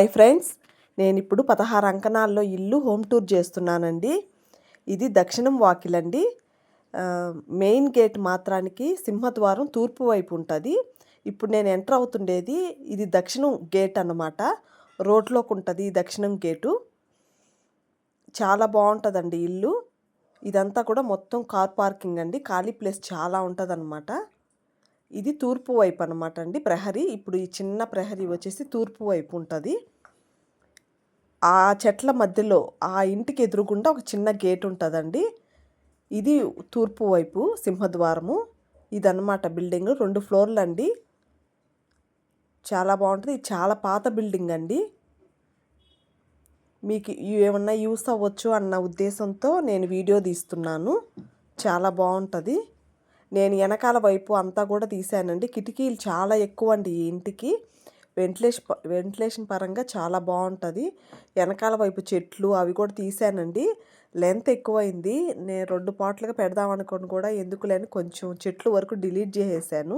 Hi friends, నేను ఇప్పుడు 16 అంకణాల్లో ఇల్లు హోమ్ టూర్ చేస్తున్నానండి. ఇది దక్షిణం వాకిలండి. మెయిన్ గేట్ మాత్రానికి సింహద్వారం తూర్పు వైపు ఉంటుంది. ఇప్పుడు నేను ఎంటర్ అవుతుండేది ఇది దక్షిణం గేట్ అన్నమాట. రోడ్లోకి ఉంటుంది దక్షిణం గేటు. చాలా బాగుంటుందండి ఇల్లు. ఇదంతా కూడా మొత్తం కార్ పార్కింగ్ అండి. ఖాళీ ప్లేస్ చాలా ఉంటుంది. ఇది తూర్పు వైపు అనమాట అండి ప్రహరీ. ఇప్పుడు ఈ చిన్న ప్రహరీ వచ్చేసి తూర్పు వైపు ఉంటుంది. ఆ చెట్ల మధ్యలో ఆ ఇంటికి ఎదురుగుండా ఒక చిన్న గేట్ ఉంటుందండి. ఇది తూర్పు వైపు సింహద్వారము. ఇదన్నమాట బిల్డింగ్. 2 ఫ్లోర్లు అండి. చాలా బాగుంటుంది. ఇది చాలా పాత బిల్డింగ్ అండి. మీకు ఏమన్నా యూస్ అవ్వచ్చు అన్న ఉద్దేశంతో నేను వీడియో తీస్తున్నాను. చాలా బాగుంటుంది. నేను వెనకాల వైపు అంతా కూడా తీసానండి. కిటికీలు చాలా ఎక్కువ అండి ఈ ఇంటికి. వెంటిలేషన్ పరంగా చాలా బాగుంటుంది. వెనకాల వైపు చెట్లు అవి కూడా తీసానండి. లెంత్ ఎక్కువైంది. నేను 2 పార్ట్లుగా పెడదామనుకొని కూడా ఎందుకులేని కొంచెం చెట్లు వరకు డిలీట్ చేసేసాను.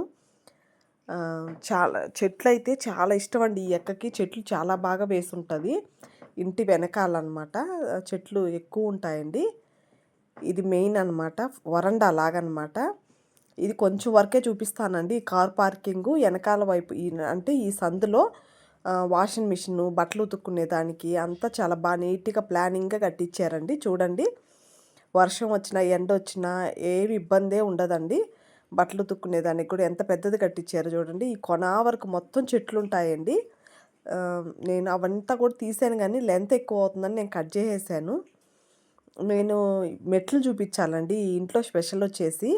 చాలా చెట్లు అయితే చాలా ఇష్టం అండి. ఈ ఎక్కకి చెట్లు చాలా బాగా వేసి ఉంటుంది. ఇంటి వెనకాలన్నమాట చెట్లు ఎక్కువ ఉంటాయండి. ఇది మెయిన్ అనమాట, వరండా లాగనమాట. ఇది కొంచెం వరకే చూపిస్తానండి. కార్ పార్కింగు వెనకాల వైపు అంటే ఈ సందులో వాషింగ్ మిషన్, బట్టలు ఉతుక్కునే దానికి అంతా చాలా బాగా నీట్గా ప్లానింగ్గా కట్టించారండి. చూడండి, వర్షం వచ్చినా ఎండ వచ్చినా ఏమి ఇబ్బందే ఉండదండి. బట్టలు ఉతుక్కునే దానికి కూడా ఎంత పెద్దది కట్టించారో చూడండి. ఈ కొన వరకు మొత్తం చెట్లు ఉంటాయండి. నేను అవంతా కూడా తీసాను కానీ లెంత్ ఎక్కువ అవుతుందని నేను కట్ చేసేసాను. నేను మెట్లు చూపించాలండి. ఈ ఇంట్లో స్పెషల్ వచ్చేసి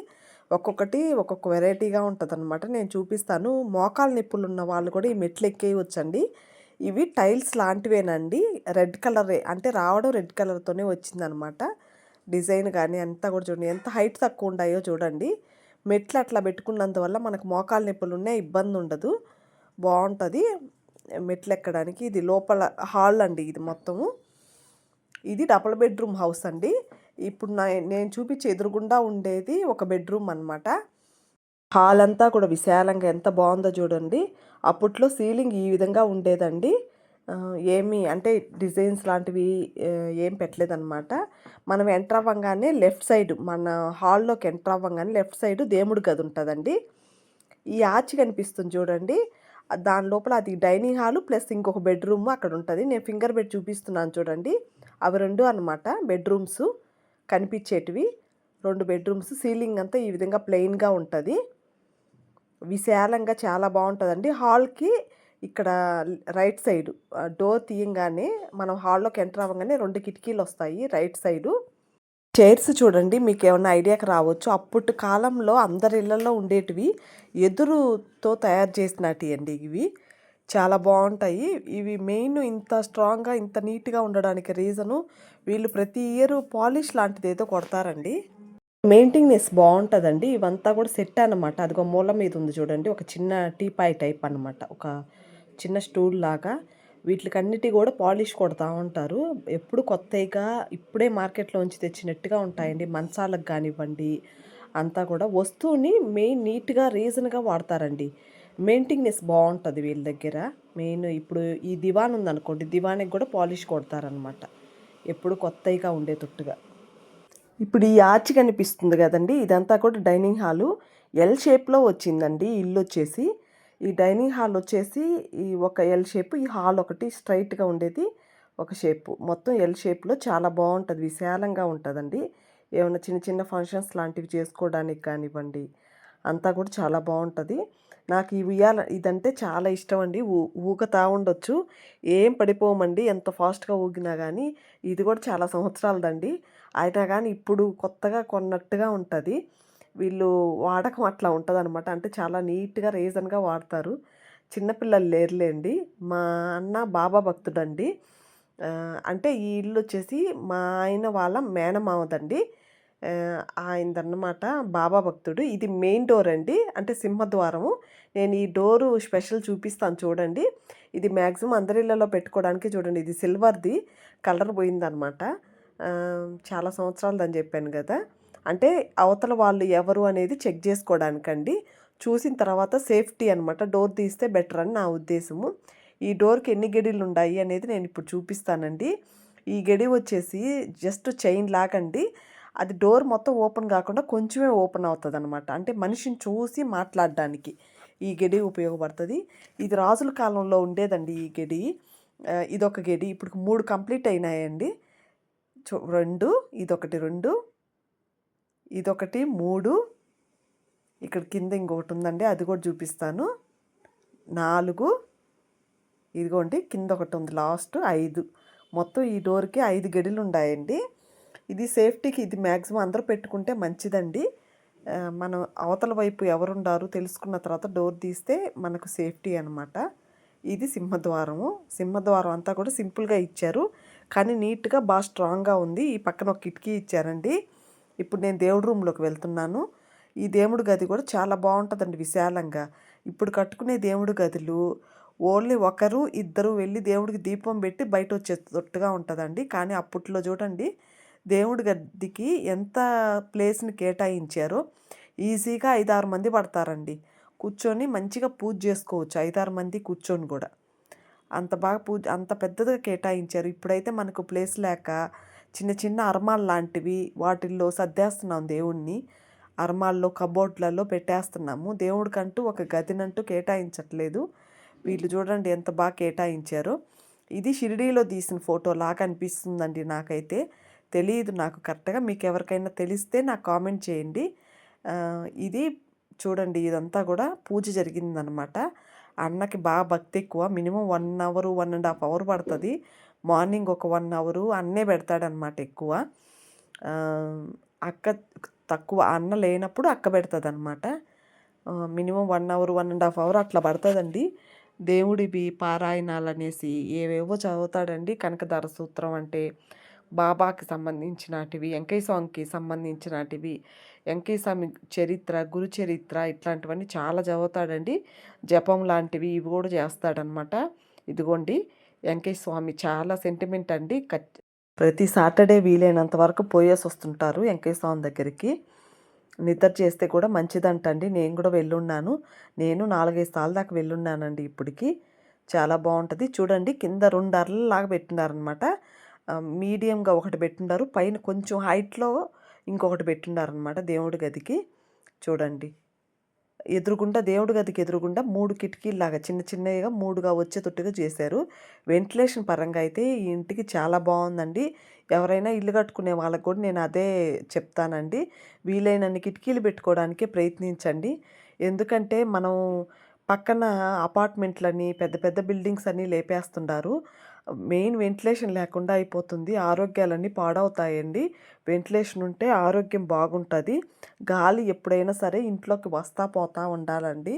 ఒక్కొక్కటి ఒక్కొక్క వెరైటీగా ఉంటుందన్నమాట. నేను చూపిస్తాను. మోకాలు నొప్పులు ఉన్న వాళ్ళు కూడా ఈ మెట్లు ఎక్కేయవచ్చండి. ఇవి టైల్స్ లాంటివేనండి. రెడ్ కలరే, అంటే రావడం రెడ్ కలర్తోనే వచ్చిందనమాట. డిజైన్ కానీ అంతా కూడా చూడండి ఎంత హైట్ తక్కువ ఉన్నాయో చూడండి. మెట్లు అట్లా పెట్టుకున్నందువల్ల మనకు మోకాలు నొప్పులు ఉన్నాయి, ఇబ్బంది ఉండదు, బాగుంటుంది మెట్లు ఎక్కడానికి. ఇది లోపల హాల్ అండి. ఇది మొత్తము ఇది డబుల్ బెడ్రూమ్ హౌస్ అండి. ఇప్పుడు నేను చూపించే ఎదురుగుండా ఉండేది ఒక బెడ్రూమ్ అనమాట. హాల్ అంతా కూడా విశాలంగా ఎంత బాగుందో చూడండి. అప్పట్లో సీలింగ్ ఈ విధంగా ఉండేదండి. ఏమి అంటే డిజైన్స్ లాంటివి ఏం పెట్టలేదన్నమాట. మనం ఎంటర్ అవ్వగానే లెఫ్ట్ సైడ్, మన హాల్లోకి ఎంటర్ అవ్వగానే లెఫ్ట్ సైడ్ దేవుడి గది ఉంటుందండి. ఈ ఆర్చ్ కనిపిస్తుంది చూడండి, దాని లోపల అది డైనింగ్ హాలు ప్లస్ ఇంకొక బెడ్రూమ్ అక్కడ ఉంటుంది. నేను ఫింగర్ పెట్టి చూపిస్తున్నాను చూడండి. అవి 2 అనమాట బెడ్రూమ్స్ కనిపించేటివి. 2 బెడ్రూమ్స్. సీలింగ్ అంతా ఈ విధంగా ప్లెయిన్గా ఉంటుంది. విశాలంగా చాలా బాగుంటుందండి. హాల్కి ఇక్కడ రైట్ సైడు డోర్ తీయంగానే మనం హాల్లోకి ఎంటర్ అవ్వగానే 2 కిటికీలు వస్తాయి రైట్ సైడు. చైర్స్ చూడండి, మీకు ఏమన్నా ఐడియాకి రావచ్చు. అప్పటి కాలంలో అందరి ఇళ్లలో ఉండేటివి ఎదురుతో తయారు చేసినవి అండి ఇవి. చాలా బాగుంటాయి ఇవి. మెయిన్ ఇంత స్ట్రాంగ్గా ఇంత నీట్గా ఉండడానికి రీజను వీళ్ళు ప్రతి ఇయర్ పాలిష్ లాంటిది ఏదో కొడతారండి. మెయింటెనెన్స్ బాగుంటుందండి. ఇవంతా కూడా సెట్ అనమాట. అదిగో మూల మీద ఉంది చూడండి, ఒక చిన్న టీపాయ్ టైప్ అనమాట, ఒక చిన్న స్టూల్ లాగా. వీటికన్నిటి కూడా పాలిష్ కొడతా ఉంటారు. ఎప్పుడు కొత్తగా ఇప్పుడే మార్కెట్లోంచి తెచ్చినట్టుగా ఉంటాయండి. మంచాలకు కానివ్వండి, అంతా కూడా వస్తువుని మెయిన్ నీట్గా రీజన్గా వాడతారండి. మెయింటెనెన్స్ బాగుంటుంది వీళ్ళ దగ్గర. మెయిన్ ఇప్పుడు ఈ దివాన్ ఉందనుకోండి, దివానికి కూడా పాలిష్ కొడతారనమాట ఎప్పుడు కొత్తగా ఉండేటట్టుగా. ఇప్పుడు ఈ ఆర్చ్ కనిపిస్తుంది కదండి, ఇదంతా కూడా డైనింగ్ హాలు. ఎల్ షేప్లో వచ్చిందండి ఇల్లు వచ్చేసి. ఈ డైనింగ్ హాల్ వచ్చేసి ఈ ఒక ఎల్ షేప్, ఈ హాల్ ఒకటి స్ట్రైట్గా ఉండేది ఒక షేపు. మొత్తం ఎల్ షేప్లో చాలా బాగుంటుంది, విశాలంగా ఉంటుందండి. ఏమైనా చిన్న చిన్న ఫంక్షన్స్ లాంటివి చేసుకోవడానికి కానివ్వండి, అంతా కూడా చాలా బాగుంటుంది. నాకు ఈ ఇదంటే చాలా ఇష్టం అండి. ఊగుతా ఉండొచ్చు, ఏం పడిపోమండి ఎంత ఫాస్ట్గా ఊగినా కానీ. ఇది కూడా చాలా సంవత్సరాలదండి, అయినా కానీ ఇప్పుడు కొత్తగా కొన్నట్టుగా ఉంటుంది. వీళ్ళు వాడకం అట్లా ఉంటుంది అనమాట. అంటే చాలా నీట్గా రీజన్గా వాడతారు. చిన్నపిల్లలు లేరులేండి. మా అన్న బాబా భక్తుడండి. అంటే ఈ ఇల్లు వచ్చేసి మా ఆయన వాళ్ళ మేనమావదండి. ఆయనదన్నమాట బాబా భక్తుడు. ఇది మెయిన్ డోర్ అండి, అంటే సింహద్వారము. నేను ఈ డోరు స్పెషల్ చూపిస్తాను చూడండి. ఇది మ్యాక్సిమం అందరి ఇళ్ళలో పెట్టుకోవడానికి చూడండి. ఇది సిల్వర్ది, కలర్ పోయిందనమాట. చాలా సంవత్సరాలదని చెప్పాను కదా. అంటే అవతల వాళ్ళు ఎవరు అనేది చెక్ చేసుకోవడానికండి. చూసిన తర్వాత సేఫ్టీ అనమాట. డోర్ తీస్తే బెటర్ అని నా ఉద్దేశము. ఈ డోర్కి ఎన్ని గడియలు ఉన్నాయి అనేది నేను ఇప్పుడు చూపిస్తానండి. ఈ గడి వచ్చేసి జస్ట్ చైన్ లాగండి. అది డోర్ మొత్తం ఓపెన్ కాకుండా కొంచెమే ఓపెన్ అవుతుంది అనమాట. అంటే మనిషిని చూసి మాట్లాడడానికి ఈ గడి ఉపయోగపడుతుంది. ఇది రాజుల కాలంలో ఉండేదండి ఈ గడి. ఇదొక గడి. ఇప్పుడు 3 కంప్లీట్ అయినాయండి. 2, ఇదొకటి 2, ఇదొకటి 3, ఇక్కడ కింద ఇంకొకటి ఉందండి, అది కూడా చూపిస్తాను. 4, ఇదిగోండి కింద ఒకటి ఉంది లాస్ట్ 5. మొత్తం ఈ డోర్కి 5 గడిలు ఉన్నాయండి. ఇది సేఫ్టీకి ఇది మ్యాక్సిమం అందరూ పెట్టుకుంటే మంచిదండి. మనం అవతల వైపు ఎవరుండారు తెలుసుకున్న తర్వాత డోర్ తీస్తే మనకు సేఫ్టీ అనమాట. ఇది సింహద్వారము. సింహద్వారం అంతా కూడా సింపుల్గా ఇచ్చారు, కానీ నీట్గా బాగా స్ట్రాంగ్గా ఉంది. ఈ పక్కన ఒక కిటికీ ఇచ్చారండి. ఇప్పుడు నేను దేవుడి రూమ్లోకి వెళ్తున్నాను. ఈ దేవుడి గది కూడా చాలా బాగుంటుందండి విశాలంగా. ఇప్పుడు కట్టుకునే దేవుడి గదులు ఓన్లీ ఒకరు ఇద్దరు వెళ్ళి దేవుడికి దీపం పెట్టి బయట వచ్చేటట్టుగా ఉంటుందండి. కానీ అప్పట్లో చూడండి దేవుడి గదికి ఎంత ప్లేస్ని కేటాయించారో. ఈజీగా 5-6 మంది పడతారండి కూర్చొని, మంచిగా పూజ చేసుకోవచ్చు 5-6 మంది కూర్చొని కూడా. అంత బాగా అంత పెద్దదిగా కేటాయించారు. ఇప్పుడైతే మనకు ప్లేస్ లేక చిన్న చిన్న అరమాల్ లాంటివి వాటిల్లో సర్దేస్తున్నాం దేవుణ్ణి. అరమాల్లో కబోర్డ్లలో పెట్టేస్తున్నాము. దేవుడికంటూ ఒక గదినంటూ కేటాయించట్లేదు. వీళ్ళు చూడండి ఎంత బాగా కేటాయించారో. ఇది షిరిడీలో తీసిన ఫోటో లాగా అనిపిస్తుందండి నాకైతే. తెలియదు నాకు కరెక్ట్గా. మీకు ఎవరికైనా తెలిస్తే నాకు కామెంట్ చేయండి. ఇది చూడండి, ఇదంతా కూడా పూజ జరిగిందనమాట. అన్నకి బాగా భక్తి ఎక్కువ. మినిమం 1 అవర్ 1.5 అవర్ పడుతుంది. మార్నింగ్ ఒక 1 అవరు అన్నే పెడతాడనమాట ఎక్కువ. అక్క తక్కువ, అన్న లేనప్పుడు అక్క పెడుతుంది అనమాట. మినిమం 1 అవర్ 1.5 అవర్ అట్లా పడుతుందండి. దేవుడివి పారాయణాలు అనేసి ఏవేవో చదువుతాడండి. కనకదార సూత్రం అంటే బాబాకి సంబంధించినటివి, వెంకయ్య స్వామికి సంబంధించినటివి, వెంకయ్య స్వామి చరిత్ర, గురు చరిత్ర ఇట్లాంటివన్నీ చాలా చదువుతాడండి. జపం లాంటివి ఇవి కూడా చేస్తాడనమాట. ఇదిగోండి వెంకయ్య స్వామి చాలా సెంటిమెంట్ అండి. ప్రతి సాటర్డే వీలైనంత వరకు పోయేసి వస్తుంటారు వెంకయ్య స్వామి దగ్గరికి. నిద్ర చేస్తే కూడా మంచిదంటండి. నేను కూడా వెళ్ళున్నాను. నేను 4-5 సార్లు దాకా వెళ్ళున్నానండి ఇప్పటికి. చాలా బాగుంటుంది. చూడండి కింద 2 అర్లలాగా పెట్టినారనమాట. మీడియంగా ఒకటి పెట్టుండారు, పైన కొంచెం హైట్లో ఇంకొకటి పెట్టుండారనమాట దేవుడి గదికి. చూడండి ఎదురుగుండా దేవుడి గదికి ఎదురుగుండా 3 కిటికీలాగా చిన్న చిన్నగా 3గా వచ్చేటట్టుగా చేశారు. వెంటిలేషన్ పరంగా అయితే ఈ ఇంటికి చాలా బాగుందండి. ఎవరైనా ఇల్లు కట్టుకునే వాళ్ళకి కూడా నేను అదే చెప్తానండి. వీలైనన్ని కిటికీలు పెట్టుకోవడానికే ప్రయత్నించండి. ఎందుకంటే మనం పక్కన అపార్ట్మెంట్లని పెద్ద పెద్ద బిల్డింగ్స్ అన్నీ లేపేస్తున్నారు. మెయిన్ వెంటిలేషన్ లేకుండా అయిపోతుంది. ఆరోగ్యాలన్నీ పాడవుతాయండి. వెంటిలేషన్ ఉంటే ఆరోగ్యం బాగుంటుంది. గాలి ఎప్పుడైనా సరే ఇంట్లోకి వస్తా పోతా ఉండాలండి.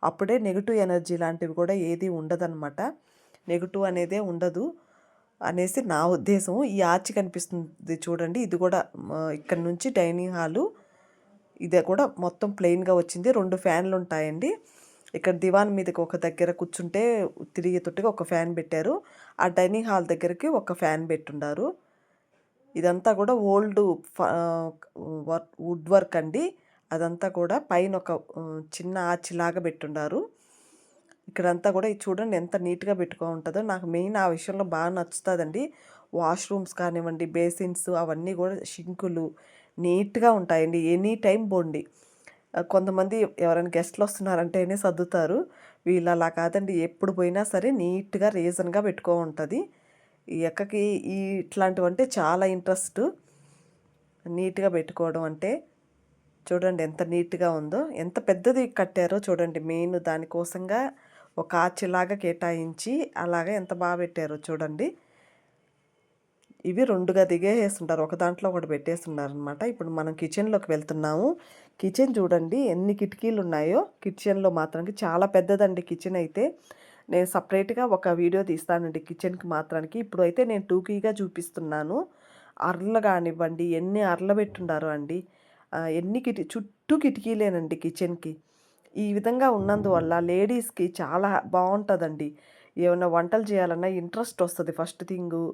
అప్పుడే నెగిటివ్ ఎనర్జీ లాంటివి కూడా ఏది ఉండదన్నమాట. నెగిటివ్ అనేదే ఉండదు అనేసి నా ఉద్దేశం. ఈ ఆర్చి కనిపిస్తుంది చూడండి, ఇది కూడా ఇక్కడ నుంచి డైనింగ్ హాలు. ఇదే కూడా మొత్తం ప్లెయిన్గా వచ్చింది. 2 ఫ్యాన్లు ఉంటాయండి. ఇక్కడ దివాన్ మీదకి ఒక దగ్గర కూర్చుంటే తిరిగేటట్టుగా ఒక ఫ్యాన్ పెట్టారు. ఆ డైనింగ్ హాల్ దగ్గరికి ఒక ఫ్యాన్ పెట్టుండారు. ఇదంతా కూడా ఓల్డ్ వుడ్ వర్క్ అండి. అదంతా కూడా పైన ఒక చిన్న ఆర్చిలాగా పెట్టుండారు. ఇక్కడంతా కూడా ఇది చూడండి ఎంత నీట్గా పెట్టుకో ఉంటుందో. నాకు మెయిన్ ఆ విషయంలో బాగా నచ్చుతుందండి. వాష్రూమ్స్ కానివ్వండి, బేసిన్స్ అవన్నీ కూడా షింకులు నీట్గా ఉంటాయండి. ఎనీ టైం బోండి. కొంతమంది ఎవరైనా గెస్ట్లు వస్తున్నారంటేనే సర్దుతారు. వీళ్ళు అలా కాదండి, ఎప్పుడు పోయినా సరే నీట్గా రీజన్గా పెట్టుకో ఉంటుంది. ఈ అక్కకి ఇట్లాంటివంటే చాలా ఇంట్రెస్ట్, నీట్గా పెట్టుకోవడం అంటే. చూడండి ఎంత నీట్గా ఉందో, ఎంత పెద్దది కట్టారో చూడండి. మెయిన్ దానికోసంగా ఒక ఆర్చిలాగా కేటాయించి అలాగా ఎంత బాగా పెట్టారో చూడండి. ఇవి 2గా దిగేస్తుంటారు, ఒక దాంట్లో ఒకటి పెట్టేస్తున్నారు అనమాట. ఇప్పుడు మనం కిచెన్లోకి వెళ్తున్నాము. కిచెన్ చూడండి ఎన్ని కిటికీలు ఉన్నాయో. కిచెన్లో మాత్రానికి చాలా పెద్దదండి కిచెన్ అయితే. నేను సపరేట్గా ఒక వీడియో తీస్తానండి కిచెన్కి మాత్రానికి. ఇప్పుడు అయితే నేను టూకీగా చూపిస్తున్నాను. అర్లు కానివ్వండి ఎన్ని అర్లు పెట్టుండారో అండి. ఎన్ని చుట్టూ కిటికీలేనండి కిచెన్కి. ఈ విధంగా ఉన్నందువల్ల లేడీస్కి చాలా బాగుంటుందండి. ఏమైనా వంటలు చేయాలన్నా ఇంట్రెస్ట్ వస్తుంది. ఫస్ట్ థింగు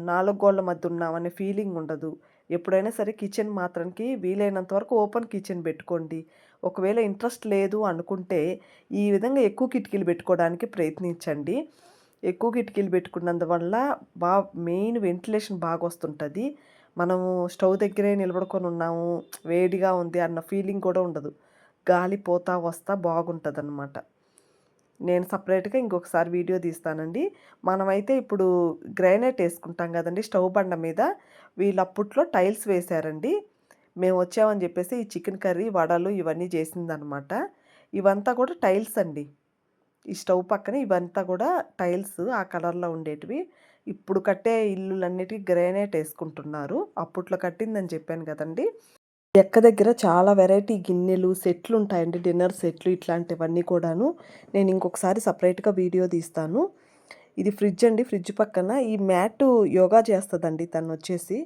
4 గోళ్ళ మధ్య ఉన్నామనే ఫీలింగ్ ఉండదు. ఎప్పుడైనా సరే కిచెన్ మాత్రానికి వీలైనంత వరకు ఓపెన్ కిచెన్ పెట్టుకోండి. ఒకవేళ ఇంట్రెస్ట్ లేదు అనుకుంటే ఈ విధంగా ఎక్కువ కిటికీలు పెట్టుకోవడానికి ప్రయత్నించండి. ఎక్కువ కిటికీలు పెట్టుకున్నందువల్ల మెయిన్ వెంటిలేషన్ బాగొస్తుంటది. మనము స్టవ్ దగ్గరే నిలబడుకొని ఉన్నాము, వేడిగా ఉంది అన్న ఫీలింగ్ కూడా ఉండదు. గాలి పోతా వస్తా బాగుంటదనమాట. నేను సపరేట్‌గా ఇంకొకసారి వీడియో తీస్తానండి. మనమైతే ఇప్పుడు గ్రానైట్ ఏసుకుంటాం గదండీ స్టవ్ బండ మీద. వీళ్ళప్పట్లో టైల్స్ వేశారండి. మేమొచ్చామని జెప్పేసి ఈ చికెన్ కర్రీ, వడలు ఇవన్నీ జేసిందనమాట. ఇవంతా కూడా టైల్స్ అండి. ఈ స్టవ్ పక్కన ఇవంతా కూడా టైల్స్ ఆ కలర్‌లో ఉండేటివి. ఇప్పుడు కట్టే ఇల్లులన్నిటికి గ్రానైట్ ఏసుకుంటున్నారు. అప్పట్లో కట్టిందని చెప్పాను గదండీ! ఎక్క దగ్గర చాలా వెరైటీ గిన్నెలు, సెట్లుంటాయండి. డిన్నర్ సెట్లు ఇట్లాంటివన్నీ కూడాను. నేను ఇంకొకసారి సపరేట్‌గా వీడియో తీస్తాను. ఇది ఫ్రిడ్జ్ అండి. ఫ్రిడ్జ్ పక్కన ఈ మ్యాటు యోగా చేస్తదండి తనొచ్చేసి.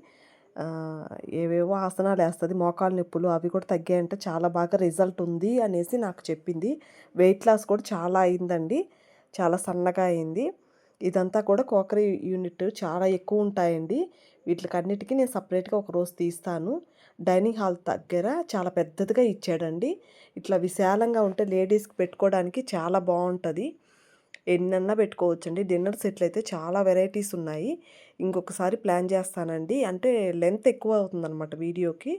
ఏవేవో ఆసనాలేస్తది. మోకాళ్ళ నొప్పులు అవి కూడా తగ్గాయంట. చాలా బాగా రిజల్ట్ ఉంది అనేసి నాకు చెప్పింది. వెయిట్ లాస్ కూడా చాలా అయిందండి. చాలా సన్నగా అయింది. ఇదంతా కూడా క్రోకరీ యూనిట్ చాలా ఎక్కువుంటాయండి. వీటిలకన్నిటికి నేను సపరేట్‌గా ఒకరోజు తీస్తాను. డైనింగ్ హాల్ దగ్గర చాలా పెద్దదిగా ఇచ్చాడండి. ఇట్లా విశాలంగా ఉంటే లేడీస్‌కి పెట్టుకోవడానికి చాలా బావుంటది. ఎన్నన్నా పెట్టుకోవచ్చండి. డిన్నర్ సెట్లయితే చాలా వెరైటీస్ ఉన్నాయి. ఇంకొకసారి ప్లాన్ చేస్తానండి. అంటే లెంత్ ఎక్కువ అవుతుందనమాట వీడియోకి.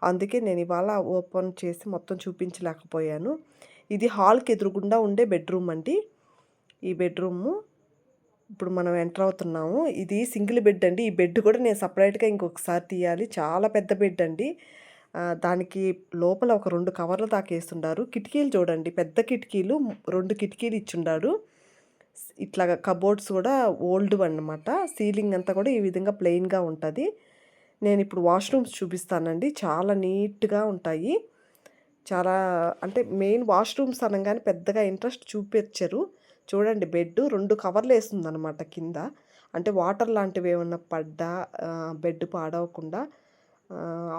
అందుకే నేను ఇవాళ ఓపెన్ చేసి మొత్తం చూపించలేకపోయాను. ఇది హాల్‌కి ఎదురుగుండా ఉండే బెడ్‌రూమ్ అండి. ఈ బెడ్‌రూము ఇప్పుడు మనం ఎంటర్ అవుతున్నాము. ఇది సింగిల్ బెడ్ అండి. ఈ బెడ్ కూడా నేను సెపరేట్‌గా ఇంకొకసారి తీయాలి. చాలా పెద్ద బెడ్ అండి. దానికి లోపల ఒక 2 కవర్లు దాకా ఏసుండారు. కిటికీలు చూడండి పెద్ద కిటికీలు 2 కిటికీలు ఇచ్చుండారు. ఇట్లాగా కబోర్డ్స్ కూడా ఓల్డ్‌వన్నమాట. సీలింగ్ అంతా కూడా ఈ విధంగా ప్లెయిన్‌గా ఉంటది. నేనిప్పుడు వాష్‌రూమ్స్ చూపిస్తానండి. చాలా నీట్‌గా ఉంటాయి. చాలా అంటే మెయిన్ వాష్‌రూమ్స్ అనంగానే పెద్దగా ఇంట్రెస్ట్ చూపిచ్చరు. చూడండి బెడ్ 2 కవర్లేస్తుందనమాట కింద. అంటే వాటర్ లాంటివేమన్నా పడ్డా బెడ్ పాడవకుండా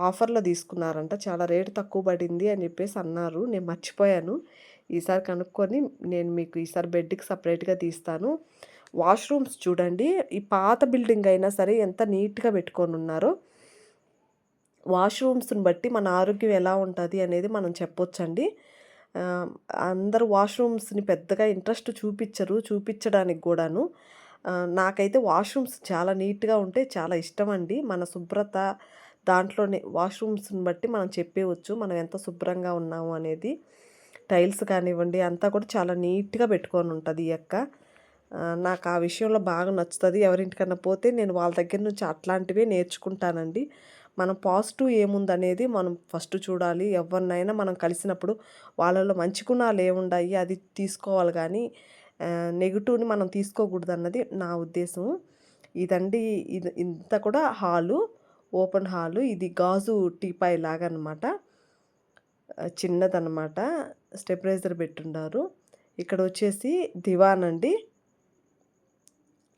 ఆఫర్‌లో తీసుకున్నారంట. చాలా రేట్ తక్కువ పడింది అని చెప్పేసి అన్నారు. నేను మర్చిపోయాను. ఈసారి కనుక్కొని నేను మీకు ఈసారి బెడ్‌కి సెపరేట్‌గా తీస్తాను. వాష్‌రూమ్స్ చూడండి. ఈ పాత బిల్డింగ్ అయినా సరే ఎంత నీట్‌గా పెట్టుకొనున్నారో. వాష్‌రూమ్స్‌ని బట్టి మన ఆరోగ్యం ఎలా ఉంటది అనేది మనం చెప్పొచ్చండి. ఆహ్, అందరూ వాష్‌రూమ్స్‌ని పెద్దగా ఇంట్రెస్ట్ చూపిచ్చరు. చూపిచ్చడానికి గూడాను. నాకైతే వాష్‌రూమ్స్ చాలా నీట్‌గా ఉంటే చాలా ఇష్టమండి. మన శుభ్రత దాంట్లోనే వాష్‌రూమ్స్‌ని బట్టి మనం చెప్పేయవచ్చు. మనం ఎంత శుభ్రంగా ఉన్నాము అనేది. టైల్స్ కానివ్వండి అంతా కూడా చాలా నీట్‌గా పెట్టుకొనుంటది ఈ యక్క. నాకు ఆ విషయంలో బాగా నచ్చుతది. ఎవరింటికన్నా పోతే నేను వాళ్ళ దగ్గర నుంచి అట్లాంటివే నేర్చుకుంటానండి. మనం పాజిటివ్ ఏముందనేది మనం ఫస్ట్ చూడాలి. ఎవరినైనా మనం కలిసినప్పుడు వాళ్ళలో మంచి గుణాలు ఏముండాయి అది తీసుకోవాలి గానీ, నెగెటివ్‌ని మనం తీసుకోకూడదన్నది నా ఉద్దేశం. ఇదండి ఇది ఇంత కూడా హాలు. Open hall. ఇది గాజు టీపాయ్ లాగనమాట. చిన్నదనమాట. స్టెబిలైజర్ పెట్టుండారు. ఇక్కడొచ్చేసి దివాన్ అండి.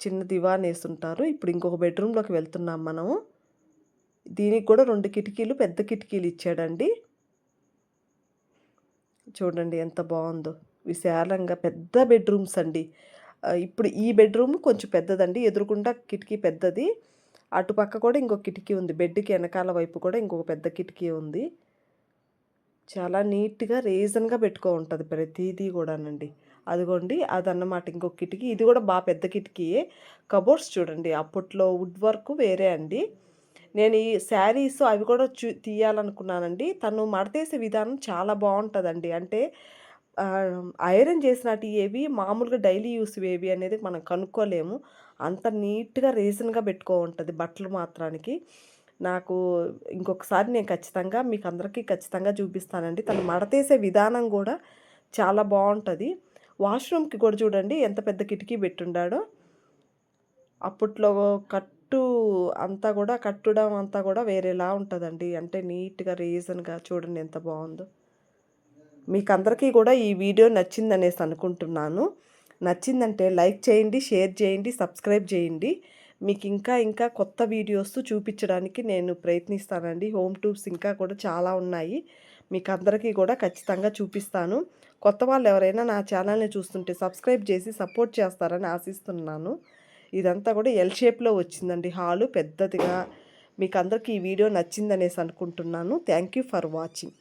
చిన్న దివాన్ యేసుంటారు. ఇప్పుడు ఇంకొక బెడ్‌రూమ్‌లోకి వెళ్తున్నాం మనము. దీనికి కూడా 2 కిటికీలు పెద్ద కిటికీలు ఇచ్చాడండి. చూడండి ఎంత బావుందో. విశాలంగా పెద్ద బెడ్‌రూమ్స్ అండి. ఇప్పుడు ఈ బెడ్‌రూమ్ కొంచెం పెద్దదండి. ఎదురుగుండా కిటికీ పెద్దది. అటుపక్క కూడా ఇంకొక కిటికీ ఉంది. బెడ్‌కి ఎనకాల వైపు కూడా ఇంకొక పెద్ద కిటికీ ఉంది. చాలా నీట్‌గా రీజన్‌గా ఉంటది ప్రతీదీ గూడానండి. అదిగోండి అదన్నమాట ఇంకొక కిటికీ. ఇది గూడా పెద్ద కిటికీయే. కబోర్డ్స్ చూడండి అప్పట్లో వుడ్ వర్క్ వేరే అండి. నేను ఈ శారీస్ అవి కూడా తీయాలనుకున్నానండి. తను మడతేసే విధానం చాలా బావుంటదండి. అంటే ఐరన్ చేసినటియేవి మామూలుగా డైలీ యూస్‌వేవి అనేది మనం కనుక్కోలేము. అంత నీట్‌గా రీజన్‌గా ఉంటది బట్టలు మాత్రానికి. నాకు ఇంకొకసారి నేను ఖచ్చితంగా మీకందరికీ ఖచ్చితంగా చూపిస్తానండి. తను మడతేసే విధానం గూడా చాలా బావుంటది. వాష్‌రూమ్‌కి కూడా చూడండి ఎంత పెద్ద కిటికీ పెట్టుండాడో. అప్పట్లో కట్టు అంతా గూడా కట్టడం అంతా గూడా వేరేలా ఉంటదండి. అంటే నీట్‌గా రీజన్‌గా చూడండి ఎంత బావుందో. మీకందరికీ గూడా ఈ వీడియో నచ్చిందనేసి అనుకుంటున్నాను. నచ్చిందంటే లైక్ చేయండి, షేర్ చేయండి, సబ్స్క్రైబ్ చేయండి. మీకు ఇంకా కొత్త వీడియోస్ చూపించడానికి నేను ప్రయత్నిస్తానండి. హోమ్ టూర్స్ ఇంకా కూడా చాలా ఉన్నాయి. మీకందరికీ కూడా ఖచ్చితంగా చూపిస్తాను. కొత్త వాళ్ళు ఎవరైనా నా ఛానల్‌ని చూస్తుంటే సబ్స్క్రైబ్ చేసి సపోర్ట్ చేస్తారని ఆశిస్తున్నాను. ఇదంతా కూడా ఎల్ షేప్‌లో వచ్చిందండి హాలు పెద్దదిగా. మీకు అందరికీ ఈ వీడియో నచ్చిందనేసి అనుకుంటున్నాను. Thank you for watching.